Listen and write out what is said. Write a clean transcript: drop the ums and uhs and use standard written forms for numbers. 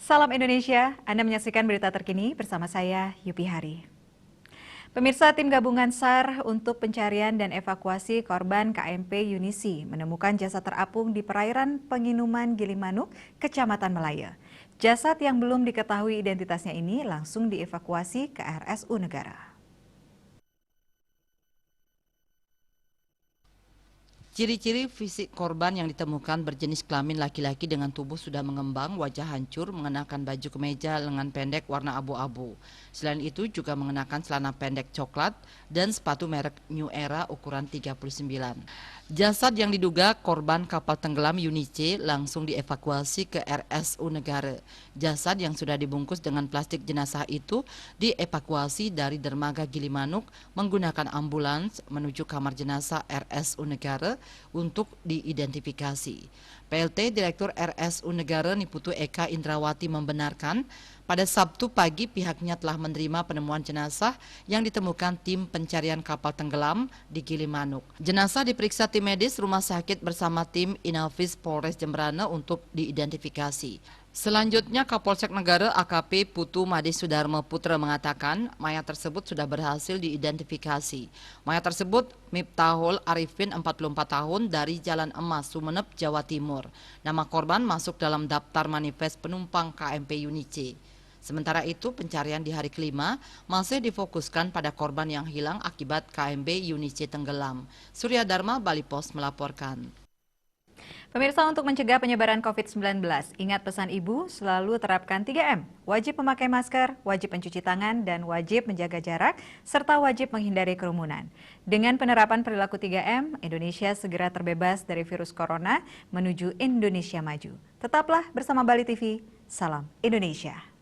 Salam Indonesia, Anda menyaksikan berita terkini bersama saya, Yupi Hari. Pemirsa, tim gabungan SAR untuk pencarian dan evakuasi korban KMP Yunisi menemukan jasad terapung di perairan Penginuman Gilimanuk, Kecamatan Melaya. Jasad yang belum diketahui identitasnya ini langsung dievakuasi ke RSU Negara. Ciri-ciri fisik korban yang ditemukan berjenis kelamin laki-laki dengan tubuh sudah mengembang, wajah hancur, mengenakan baju kemeja lengan pendek warna abu-abu. Selain itu juga mengenakan celana pendek coklat dan sepatu merek New Era ukuran 39. Jasad yang diduga korban kapal tenggelam Yunice langsung dievakuasi ke RSU Negara. Jasad yang sudah dibungkus dengan plastik jenazah itu dievakuasi dari dermaga Gilimanuk menggunakan ambulans menuju kamar jenazah RSU Negara untuk diidentifikasi. PLT Direktur RSU Negara Niputu Eka Indrawati membenarkan pada Sabtu pagi pihaknya telah menerima penemuan jenazah yang ditemukan tim pencarian kapal tenggelam di Gilimanuk. Jenazah diperiksa tim medis rumah sakit bersama tim Inafis Polres Jemberana untuk diidentifikasi. Selanjutnya Kapolsek Negara AKP Putu Made Sudarmo Putra mengatakan mayat tersebut sudah berhasil diidentifikasi. Mayat tersebut Miftahul Arifin 44 tahun dari Jalan Emas, Sumeneb, Jawa Timur. Nama korban masuk dalam daftar manifest penumpang KMP Yunice. Sementara itu pencarian di hari kelima masih difokuskan pada korban yang hilang akibat KMP Yunice tenggelam. Surya Dharma, Bali Post melaporkan. Pemirsa, untuk mencegah penyebaran COVID-19, ingat pesan Ibu, selalu terapkan 3M. Wajib memakai masker, wajib mencuci tangan, dan wajib menjaga jarak, serta wajib menghindari kerumunan. Dengan penerapan perilaku 3M, Indonesia segera terbebas dari virus corona menuju Indonesia maju. Tetaplah bersama Bali TV, salam Indonesia.